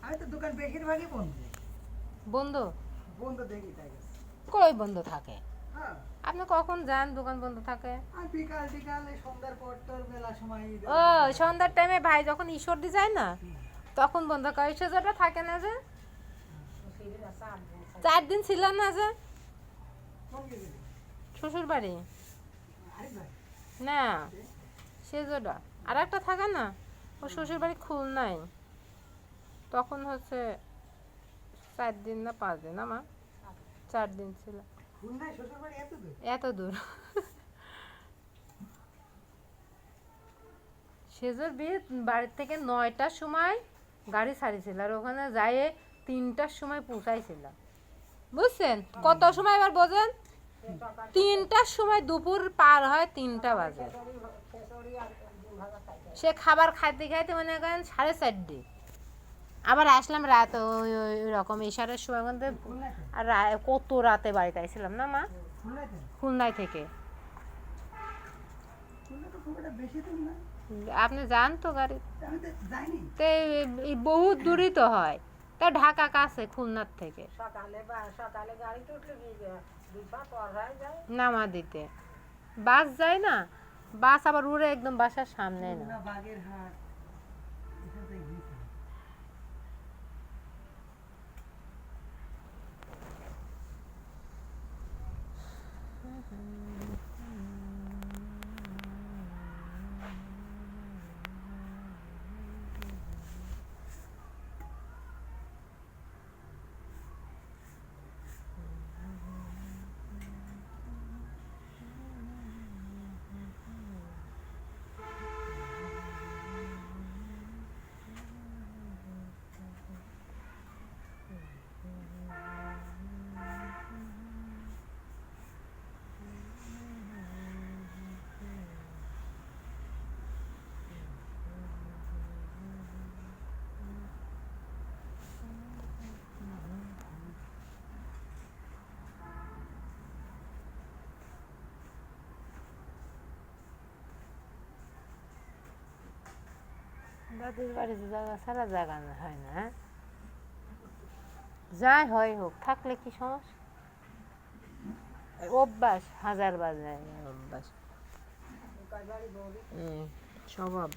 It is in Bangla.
আমি তো দোকান বেশিরভাগই বন্ধ। বন্ধ? বন্ধ দেখি তাই গেছে। কই বন্ধ থাকে? হ্যাঁ। আপনি কখন যান দোকান বন্ধ থাকে? আর বিকাল টিকাল এই সন্ধ্যার পর তোর মেলা সময় ও সন্ধ্যার টাইমে ভাই যখন ঈশ্বরদী যায় না তখন বন্ধ করে। সেজোটা থাকে না যে 4 দিন ছিল না যে কোন গেছিলি? শ্বশুর বাড়ি আরেক ভাই। না সেজোটা আর একটা থাকে না ও শ্বশুর বাড়ি খুলনায় তখন হচ্ছে 4 দিন না 5 দিন আমার 4 দিন ছিল। খুলনায় শ্বশুর বাড়ি এত দূর? এত দূর সেজোর বিয়ে বাড়ির থেকে 9টার সময় গাড়ি ছাড়িয়েছিল আর ওখানে যাই 3টার সময় পৌঁছাইছিল বুঝছেন কত সময় এবার বোঝেন 3টার সময় দুপুর পার হয় 3টা বাজে সে খাবার খাইতে খাইতে মনে করেন 4:30 আবার আসলাম রাত ওই ওই রকম ইশারের সময় মধ্যে আর কত রাতে বাড়িতে আইছিলাম না মা খুলনায় থেকে খুলনা তো খুব একটা বেশি দূর না। আপনি যান তো গাড়ি আমি তো যাইনি। তে বহুত দূরই তো হয় তা ঢাকা কাছে খুলনার থেকে সকালে গাড়িতে উঠলে পর হয়ে যায়। নামা দিতে বাস যায় না বাস আবার উড়ে একদম বাসার সামনে না খুলনা বাগেরহাট এখান থেকে গিয়েছি। দাদুর বাড়িতে জায়গা সারা জায়গা না হয় না যাই হয় হোক থাকলে কি সমস্যা অভ্যাস হাজার বাজায় অভ্যাস স্বভাব